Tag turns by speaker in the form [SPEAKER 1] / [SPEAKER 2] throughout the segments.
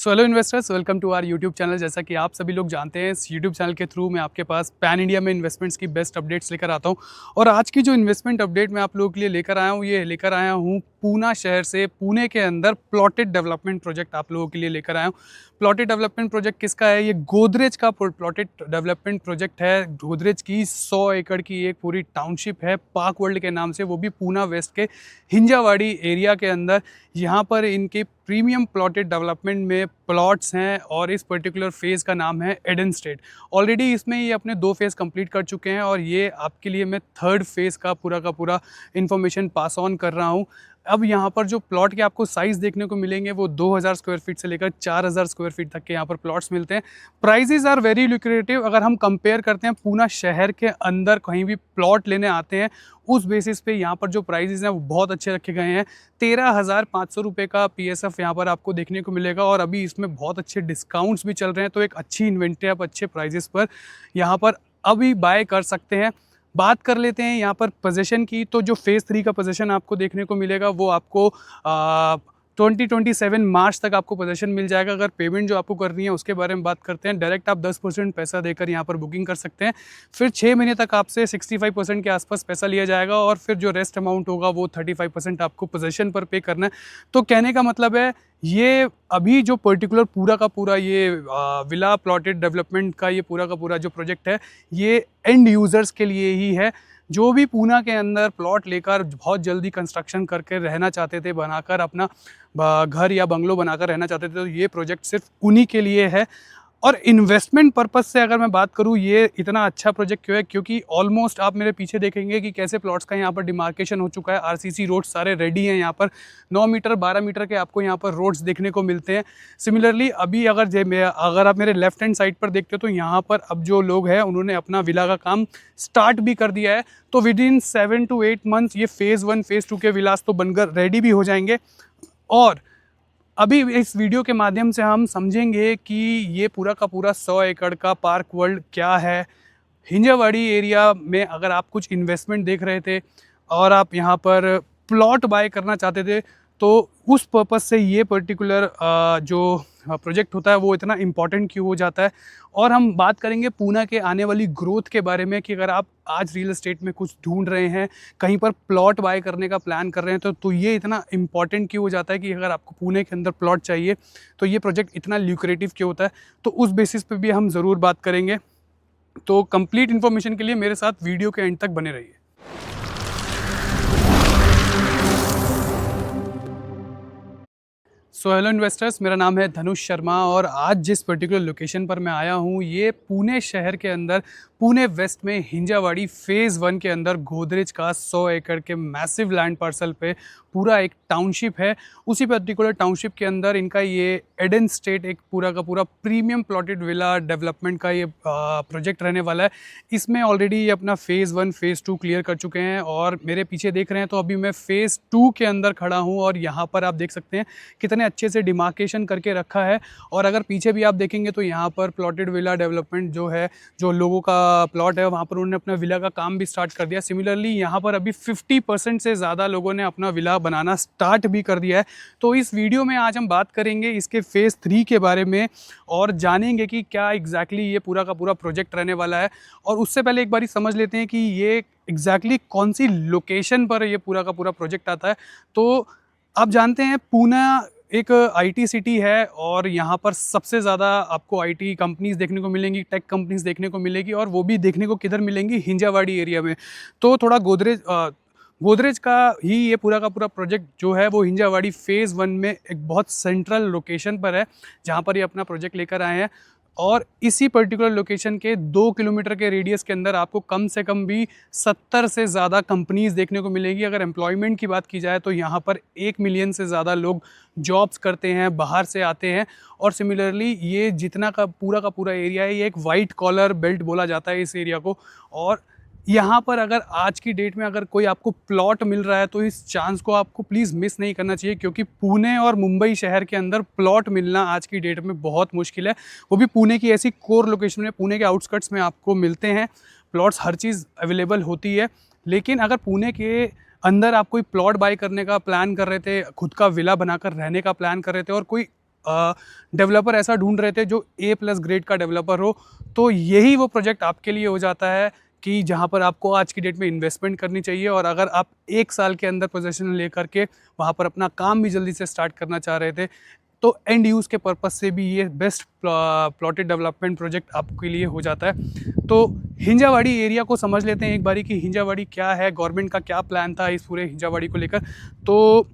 [SPEAKER 1] So hello investors, welcome to our YouTube channel. जैसा कि आप सभी लोग जानते हैं, इस यूट्यूब चैनल के थ्रू मैं आपके पास पैन इंडिया में इन्वेस्टमेंट्स की बेस्ट अपडेट्स लेकर आता हूं। और आज की जो इन्वेस्टमेंट अपडेट मैं आप लोगों के लिए लेकर आया हूं, ये लेकर आया हूं पूना शहर से। पुणे के अंदर प्लॉटेड डेवलपमेंट प्रोजेक्ट आप लोगों के लिए लेकर आया हूँ। प्लॉटेड डेवलपमेंट प्रोजेक्ट किसका है? ये गोदरेज का प्लॉटेड डेवलपमेंट प्रोजेक्ट है। गोदरेज की 100 एकड़ की एक पूरी टाउनशिप है, पार्क वर्ल्ड के नाम से, वो भी पूना वेस्ट के हिंजावाड़ी एरिया के अंदर। यहाँ पर इनके प्रीमियम प्लॉटेड डेवलपमेंट में प्लॉट्स हैं और इस पर्टिकुलर फेज़ का नाम है एडन स्टेट। ऑलरेडी इसमें ये अपने 2 फेज़ कंप्लीट कर चुके हैं और ये आपके लिए मैं थर्ड फेज़ का पूरा इन्फॉर्मेशन पास ऑन कर रहा हूँ। अब यहाँ पर जो प्लॉट के आपको साइज़ देखने को मिलेंगे वो 2000 स्क्वायर फीट से लेकर 4000 स्क्वायर फीट तक के यहाँ पर प्लॉट्स मिलते हैं। Prices are very lucrative. अगर हम कंपेयर करते हैं पूना शहर के अंदर कहीं भी प्लॉट लेने आते हैं, उस बेसिस पे यहाँ पर जो प्राइजेज़ हैं वो बहुत अच्छे रखे गए हैं। 13,500 रुपये का PSF यहाँ पर आपको देखने को मिलेगा और अभी इसमें बहुत अच्छे डिस्काउंट्स भी चल रहे हैं। तो एक अच्छी इन्वेंट्री आप अच्छे प्राइजेस पर यहाँ पर अभी बाय कर सकते हैं। बात कर लेते हैं यहाँ पर पोजीशन की। तो जो फेज़ 3 का पोजीशन आपको देखने को मिलेगा वो आपको 2027 मार्च तक आपको पोजीशन मिल जाएगा। अगर पेमेंट जो आपको करनी है उसके बारे में बात करते हैं, डायरेक्ट आप 10% पैसा देकर यहाँ पर बुकिंग कर सकते हैं। फिर 6 महीने तक आपसे 65% के आसपास पैसा लिया जाएगा और फिर जो रेस्ट अमाउंट होगा वो 35% आपको पोजीशन पर पे करना है। तो कहने का मतलब है, ये अभी जो पर्टिकुलर पूरा का पूरा ये विला प्लॉटेड डेवलपमेंट का ये पूरा का पूरा जो प्रोजेक्ट है, ये एंड यूज़र्स के लिए ही है। जो भी पूना के अंदर प्लॉट लेकर बहुत जल्दी कंस्ट्रक्शन करके रहना चाहते थे, बनाकर अपना घर या बंगलो बनाकर रहना चाहते थे, तो ये प्रोजेक्ट सिर्फ उन्हीं के लिए है। और इन्वेस्टमेंट पर्पस से अगर मैं बात करूँ, ये इतना अच्छा प्रोजेक्ट क्यों है? क्योंकि ऑलमोस्ट आप मेरे पीछे देखेंगे कि कैसे प्लॉट्स का यहाँ पर डिमार्केशन हो चुका है। RCC रोड सारे रेडी हैं। यहाँ पर 9 मीटर 12 मीटर के आपको यहाँ पर रोड्स देखने को मिलते हैं। सिमिलरली अभी अगर आप मेरे लेफ्ट हैंड साइड पर देखते हो तो यहाँ पर अब जो लोग हैं उन्होंने अपना विला का काम स्टार्ट भी कर दिया है। तो विद इन 7 to 8 मंथ्स ये फेज़ 1 फेज़ 2 के विलास तो बनकर रेडी भी हो जाएंगे। और अभी इस वीडियो के माध्यम से हम समझेंगे कि ये पूरा का पूरा 100 एकड़ का पार्क वर्ल्ड क्या है। हिंजावाड़ी एरिया में अगर आप कुछ इन्वेस्टमेंट देख रहे थे और आप यहाँ पर प्लॉट बाय करना चाहते थे, तो उस पर्पस से ये पर्टिकुलर जो प्रोजेक्ट होता है वो इतना इम्पॉर्टेंट क्यों हो जाता है। और हम बात करेंगे पूना के आने वाली ग्रोथ के बारे में कि अगर आप आज रियल एस्टेट में कुछ ढूंढ रहे हैं, कहीं पर प्लॉट बाय करने का प्लान कर रहे हैं, तो ये इतना इम्पॉर्टेंट क्यों हो जाता है कि अगर आपको पुणे के अंदर प्लॉट चाहिए तो ये प्रोजेक्ट इतना ल्यूक्रेटिव क्यों होता है। तो उस बेसिस पे भी हम ज़रूर बात करेंगे। तो कंप्लीट इन्फॉर्मेशन के लिए मेरे साथ वीडियो के एंड तक बने रहिए। सो हेलो इन्वेस्टर्स, मेरा नाम है धनुष शर्मा और आज जिस पर्टिकुलर लोकेशन पर मैं आया हूँ, ये पुणे शहर के अंदर पुणे वेस्ट में हिंजावाड़ी फेज़ 1 के अंदर गोदरेज का 100 एकड़ के मैसिव लैंड पार्सल पे पूरा एक टाउनशिप है। उसी पर्टिकुलर टाउनशिप के अंदर इनका ये एडन स्टेट एक पूरा का पूरा प्रीमियम प्लॉटेड विला डेवलपमेंट का ये प्रोजेक्ट रहने वाला है। इसमें ऑलरेडी ये अपना फेज़ 1 फेज़ 2 क्लियर कर चुके हैं और मेरे पीछे देख रहे हैं तो अभी मैं फेज़ 2 के अंदर खड़ा हूँ और यहाँ पर आप देख सकते हैं कितने अच्छे से डिमार्केशन करके रखा है। और अगर पीछे भी आप देखेंगे तो यहाँ पर प्लॉटेड विला डेवलपमेंट जो है, जो लोगों का प्लॉट है, वहाँ पर उन्होंने अपना विला का काम भी स्टार्ट कर दिया। सिमिलरली यहाँ पर अभी 50% से ज़्यादा लोगों ने अपना विला बनाना स्टार्ट भी कर दिया है। तो इस वीडियो में आज हम बात करेंगे इसके फेज़ 3 के बारे में और जानेंगे कि क्या एग्जैक्टली ये पूरा का पूरा प्रोजेक्ट रहने वाला है। और उससे पहले एक बारी समझ लेते हैं कि ये एग्जैक्टली कौन सी लोकेशन पर ये पूरा का पूरा प्रोजेक्ट आता है। तो आप जानते हैं पूना एक IT सिटी है और यहाँ पर सबसे ज़्यादा आपको IT कंपनीज़ देखने को मिलेंगी, टेक कंपनीज़ देखने को मिलेगी और वो भी देखने को किधर मिलेंगी? हिंजावाड़ी एरिया में। तो थोड़ा गोदरेज का ही ये पूरा का पूरा प्रोजेक्ट जो है वो हिंजावाड़ी फेज़ 1 में एक बहुत सेंट्रल लोकेशन पर है, जहाँ पर ये अपना प्रोजेक्ट लेकर आए हैं। और इसी पर्टिकुलर लोकेशन के 2 किलोमीटर के रेडियस के अंदर आपको कम से कम भी 70 से ज़्यादा कंपनीज़ देखने को मिलेगी। अगर एम्प्लॉयमेंट की बात की जाए तो यहाँ पर 1 मिलियन से ज़्यादा लोग जॉब्स करते हैं, बाहर से आते हैं। और सिमिलरली ये जितना का पूरा एरिया है, ये एक वाइट कॉलर बेल्ट बोला जाता है इस एरिया को। और यहाँ पर अगर आज की डेट में अगर कोई आपको प्लॉट मिल रहा है तो इस चांस को आपको प्लीज़ मिस नहीं करना चाहिए, क्योंकि पुणे और मुंबई शहर के अंदर प्लॉट मिलना आज की डेट में बहुत मुश्किल है। वो भी पुणे की ऐसी कोर लोकेशन में, पुणे के आउटस्कर्ट्स में आपको मिलते हैं प्लॉट्स, हर चीज़ अवेलेबल होती है। लेकिन अगर पुणे के अंदर आप कोई प्लॉट बाय करने का प्लान कर रहे थे, खुद का विला बनाकर रहने का प्लान कर रहे थे और कोई डेवलपर ऐसा ढूंढ रहे थे जो A+ ग्रेड का डेवलपर हो, तो यही वो प्रोजेक्ट आपके लिए हो जाता है कि जहाँ पर आपको आज की डेट में इन्वेस्टमेंट करनी चाहिए। और अगर आप 1 साल के अंदर पोजीशन लेकर के वहाँ पर अपना काम भी जल्दी से स्टार्ट करना चाह रहे थे, तो एंड यूज़ के पर्पज़ से भी ये बेस्ट प्लॉटेड डेवलपमेंट प्रोजेक्ट आपके लिए हो जाता है। तो हिंजावाड़ी एरिया को समझ लेते हैं एक बारी कि हिंजावाड़ी क्या है, गवर्नमेंट का क्या प्लान था इस पूरे हिंजावाड़ी को लेकर। तो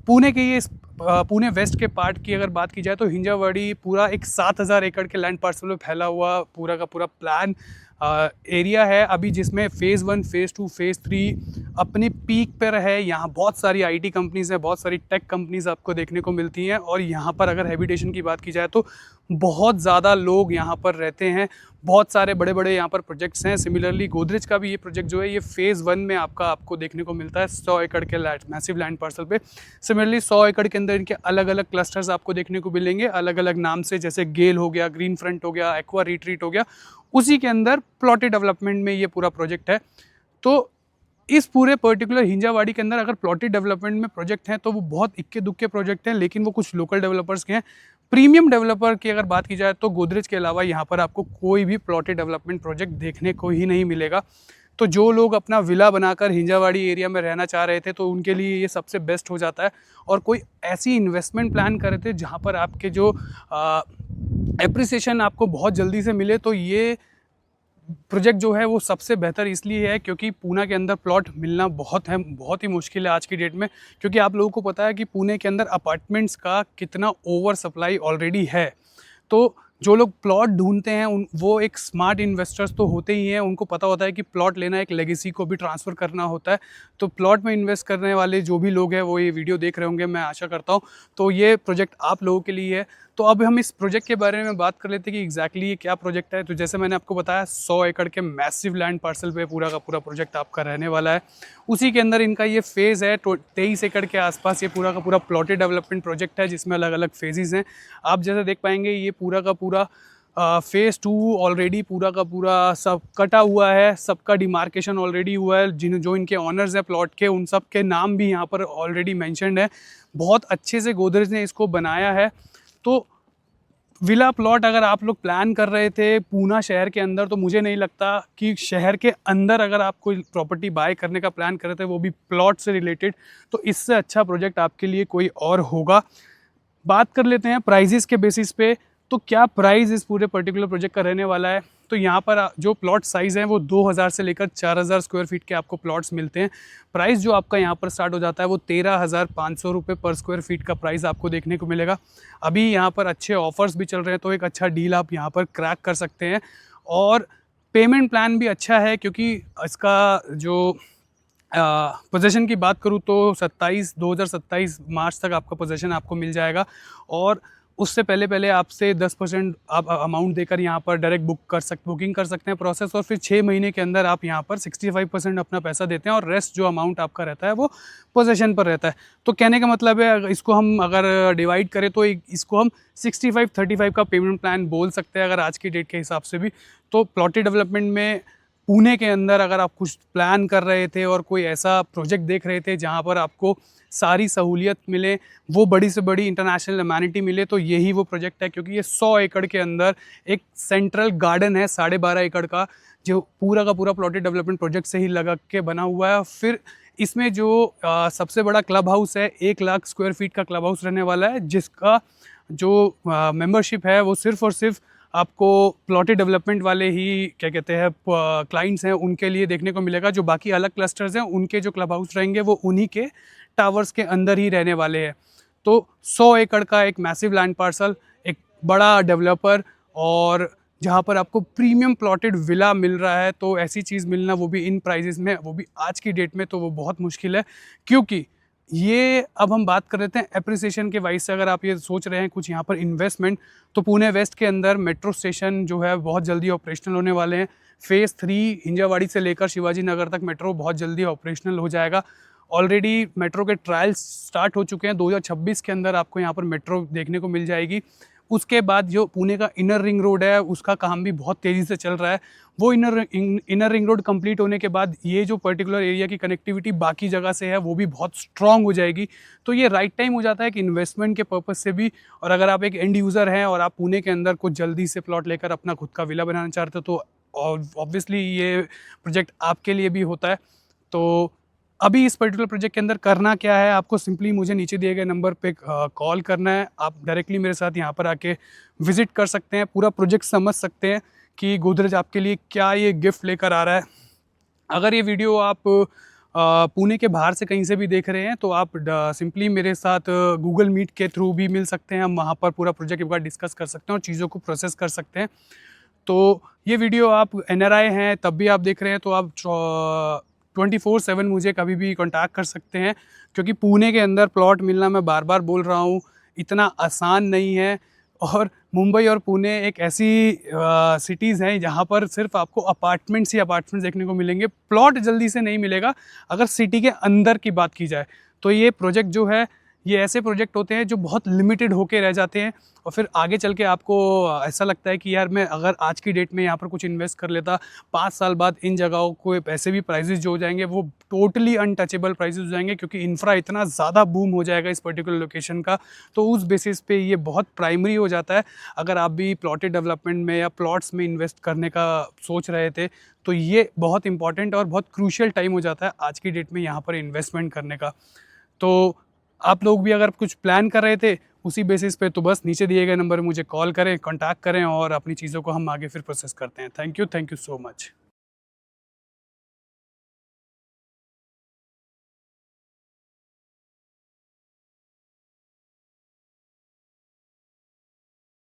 [SPEAKER 1] पुणे के ये पुणे वेस्ट के पार्ट की अगर बात की जाए तो हिंजावाड़ी पूरा एक 7,000 एकड़ के लैंड पार्सल में फैला हुआ पूरा का पूरा प्लान एरिया है अभी, जिसमें फ़ेज़ 1, फ़ेज़ 2, फ़ेज़ 3 अपनी पीक पर है। यहाँ बहुत सारी IT कंपनीज़ हैं, बहुत सारी टेक कंपनीज़ आपको देखने को मिलती हैं। और यहाँ पर अगर हैबिटेशन की बात की जाए तो बहुत ज़्यादा लोग यहाँ पर रहते हैं, बहुत सारे बड़े बड़े यहाँ पर प्रोजेक्ट्स हैं। सिमिलरली गोदरेज का भी ये प्रोजेक्ट जो है ये फ़ेज़ 1 में आपको देखने को मिलता है 100 एकड़ के मैसिव लैंड पार्सल पे। सिमिलरली 100 एकड़ के अंदर इनके अलग अलग क्लस्टर्स आपको देखने को मिलेंगे, अलग अलग नाम से, जैसे गेल हो गया, ग्रीन फ्रंट हो गया, एक्वा रिट्रीट हो गया, उसी के अंदर प्लॉटेड डेवलपमेंट में ये पूरा प्रोजेक्ट है। तो इस पूरे पर्टिकुलर हिंजावाड़ी के अंदर अगर प्लॉटेड डेवलपमेंट में प्रोजेक्ट हैं तो वो बहुत इक्के दुक्के प्रोजेक्ट हैं, लेकिन वो कुछ लोकल डेवलपर्स के हैं। प्रीमियम डेवलपर की अगर बात की जाए तो गोदरेज के अलावा यहाँ पर आपको कोई भी प्लॉटेड डेवलपमेंट प्रोजेक्ट देखने को ही नहीं मिलेगा। तो जो लोग अपना विला बनाकर हिंजावाड़ी एरिया में रहना चाह रहे थे तो उनके लिए ये सबसे बेस्ट हो जाता है। और कोई ऐसी इन्वेस्टमेंट प्लान कर रहे थे जहाँ पर आपके जो एप्रिसिएशन आपको बहुत जल्दी से मिले, तो ये प्रोजेक्ट जो है वो सबसे बेहतर इसलिए है क्योंकि पुणे के अंदर प्लॉट मिलना बहुत ही मुश्किल है आज की डेट में। क्योंकि आप लोगों को पता है कि पुणे के अंदर अपार्टमेंट्स का कितना ओवर सप्लाई ऑलरेडी है। तो जो लोग प्लॉट ढूंढते हैं वो एक स्मार्ट इन्वेस्टर्स तो होते ही हैं, उनको पता होता है कि प्लॉट लेना एक लेगेसी को भी ट्रांसफ़र करना होता है। तो प्लॉट में इन्वेस्ट करने वाले जो भी लोग हैं वो ये वीडियो देख रहे होंगे, मैं आशा करता हूँ। तो ये प्रोजेक्ट आप लोगों के लिए है। तो अब हम इस प्रोजेक्ट के बारे में बात कर लेते हैं कि एग्जैक्टली ये क्या प्रोजेक्ट है। तो जैसे मैंने आपको बताया 100 एकड़ के मैसिव लैंड पार्सल पे पूरा का पूरा प्रोजेक्ट आपका रहने वाला है। उसी के अंदर इनका ये फेज़ है 23 एकड़ के आसपास ये पूरा का पूरा प्लॉटेड डेवलपमेंट प्रोजेक्ट है, जिसमें अलग अलग फेजेज़ हैं। आप जैसे देख पाएंगे ये पूरा का पूरा फ़ेज़ 2 ऑलरेडी पूरा का पूरा सब कटा हुआ है, सबका डिमार्केशन ऑलरेडी हुआ है। जो इनके ऑनर्स हैं प्लॉट के, उन सब के नाम भी यहाँ पर ऑलरेडी मेंशन्ड है। बहुत अच्छे से गोदरेज ने इसको बनाया है। तो विला प्लॉट अगर आप लोग प्लान कर रहे थे पूना शहर के अंदर, तो मुझे नहीं लगता कि शहर के अंदर अगर आप कोई प्रॉपर्टी बाय करने का प्लान कर रहे थे, वो भी प्लॉट से रिलेटेड, तो इससे अच्छा प्रोजेक्ट आपके लिए कोई और होगा। बात कर लेते हैं प्राइजेस के बेसिस पे, तो क्या प्राइस इस पूरे पर्टिकुलर प्रोजेक्ट का रहने वाला है। तो यहाँ पर जो प्लॉट साइज़ हैं वो 2000 से लेकर 4000 स्क्वायर फीट के आपको प्लॉट्स मिलते हैं। प्राइस जो आपका यहाँ पर स्टार्ट हो जाता है वो 13,500 रुपये पर स्क्वायर फीट का प्राइस आपको देखने को मिलेगा। अभी यहाँ पर अच्छे ऑफर्स भी चल रहे हैं, तो एक अच्छा डील आप यहाँ पर क्रैक कर सकते हैं। और पेमेंट प्लान भी अच्छा है, क्योंकि इसका जो पोजीशन की बात करूँ तो 2027 मार्च तक आपका पोजीशन आपको मिल जाएगा। और उससे पहले आपसे 10% आप अमाउंट देकर यहाँ पर डायरेक्ट बुकिंग कर सकते हैं प्रोसेस, और फिर 6 महीने के अंदर आप यहाँ पर 65% अपना पैसा देते हैं और रेस्ट जो अमाउंट आपका रहता है वो पोजीशन पर रहता है। तो कहने का मतलब है, इसको हम अगर डिवाइड करें तो इसको हम 65-35 का पेमेंट प्लान बोल सकते हैं अगर आज की डेट के हिसाब से भी। तो प्लॉटेड डेवलपमेंट में पुणे के अंदर अगर आप कुछ प्लान कर रहे थे और कोई ऐसा प्रोजेक्ट देख रहे थे जहाँ पर आपको सारी सहूलियत मिले, वो बड़ी से बड़ी इंटरनेशनल अमेनिटी मिले, तो यही वो प्रोजेक्ट है। क्योंकि ये 100 एकड़ के अंदर एक सेंट्रल गार्डन है 12.5 एकड़ का, जो पूरा का पूरा प्लॉटेड डेवलपमेंट प्रोजेक्ट से ही लगा के बना हुआ है। फिर इसमें जो सबसे बड़ा क्लब हाउस है, 1 लाख स्क्वायर फीट का क्लब हाउस रहने वाला है, जिसका जो मेंबरशिप है वो सिर्फ़ और सिर्फ आपको प्लॉटेड डेवलपमेंट वाले ही क्या कहते हैं क्लाइंट्स हैं उनके लिए देखने को मिलेगा। जो बाकी अलग क्लस्टर्स हैं उनके जो क्लब हाउस रहेंगे वो उन्हीं के टावर्स के अंदर ही रहने वाले हैं। तो 100 एकड़ का एक मैसिव लैंड पार्सल, एक बड़ा डेवलपर, और जहाँ पर आपको प्रीमियम प्लॉटेड विला मिल रहा है, तो ऐसी चीज़ मिलना वो भी इन प्राइजेस में, वो भी आज की डेट में, तो वो बहुत मुश्किल है। क्योंकि ये अब हम बात कर लेते हैं एप्रिसिएशन के वाइज से। अगर आप ये सोच रहे हैं कुछ यहाँ पर इन्वेस्टमेंट, तो पुणे वेस्ट के अंदर मेट्रो स्टेशन जो है बहुत जल्दी ऑपरेशनल होने वाले हैं। फ़ेज़ 3 हिंजावाड़ी से लेकर शिवाजी नगर तक मेट्रो बहुत जल्दी ऑपरेशनल हो जाएगा। ऑलरेडी मेट्रो के ट्रायल्स स्टार्ट हो चुके हैं, 2026 के अंदर आपको यहाँ पर मेट्रो देखने को मिल जाएगी। उसके बाद जो पुणे का इनर रिंग रोड है उसका काम भी बहुत तेज़ी से चल रहा है। वो इनर रिंग रोड कंप्लीट होने के बाद ये जो पर्टिकुलर एरिया की कनेक्टिविटी बाकी जगह से है वो भी बहुत स्ट्रांग हो जाएगी। तो ये राइट टाइम हो जाता है कि इन्वेस्टमेंट के पर्पज़ से भी, और अगर आप एक एंड यूज़र हैं और आप पुणे के अंदर कुछ जल्दी से प्लॉट लेकर अपना खुद का विला बनाना चाहते हो तो ऑब्वियसली ये प्रोजेक्ट आपके लिए भी होता है। तो अभी इस पर्टिकुलर प्रोजेक्ट के अंदर करना क्या है, आपको सिंपली मुझे नीचे दिए गए नंबर पे कॉल करना है। आप डायरेक्टली मेरे साथ यहाँ पर आके विजिट कर सकते हैं, पूरा प्रोजेक्ट समझ सकते हैं कि गोदरेज आपके लिए क्या ये गिफ्ट लेकर आ रहा है। अगर ये वीडियो आप पुणे के बाहर से कहीं से भी देख रहे हैं तो आप सिंपली मेरे साथ गूगल मीट के थ्रू भी मिल सकते हैं। हम वहाँ पर पूरा प्रोजेक्ट के बाद डिस्कस कर सकते हैं और चीज़ों को प्रोसेस कर सकते हैं। तो ये वीडियो आप NRI हैं तब भी आप देख रहे हैं तो आप 24/7 मुझे कभी भी कांटेक्ट कर सकते हैं, क्योंकि पुणे के अंदर प्लॉट मिलना, मैं बार बार बोल रहा हूँ, इतना आसान नहीं है। और मुंबई और पुणे एक ऐसी सिटीज़ हैं जहाँ पर सिर्फ आपको अपार्टमेंट्स ही अपार्टमेंट्स देखने को मिलेंगे, प्लॉट जल्दी से नहीं मिलेगा। अगर सिटी के अंदर की बात की जाए तो ये प्रोजेक्ट जो है, ये ऐसे प्रोजेक्ट होते हैं जो बहुत लिमिटेड होके रह जाते हैं और फिर आगे चल के आपको ऐसा लगता है कि यार मैं अगर आज की डेट में यहाँ पर कुछ इन्वेस्ट कर लेता, 5 साल बाद इन जगहों को पैसे भी प्राइजेस जो हो जाएंगे वो टोटली अनटचेबल प्राइजेस हो जाएंगे, क्योंकि इंफ्रा इतना ज़्यादा बूम हो जाएगा इस पर्टिकुलर लोकेशन का। तो उस बेसिस पे ये बहुत प्राइमरी हो जाता है। अगर आप भी प्लॉटेड डेवलपमेंट में या प्लॉट्स में इन्वेस्ट करने का सोच रहे थे तो ये बहुत इंपॉर्टेंट और बहुत क्रूशियल टाइम हो जाता है आज की डेट में यहाँ पर इन्वेस्टमेंट करने का। तो आप लोग भी अगर कुछ प्लान कर रहे थे उसी बेसिस पे तो बस नीचे दिए गए नंबर पर मुझे कॉल करें, कांटेक्ट करें और अपनी चीज़ों को हम आगे फिर प्रोसेस करते हैं। Thank you so much.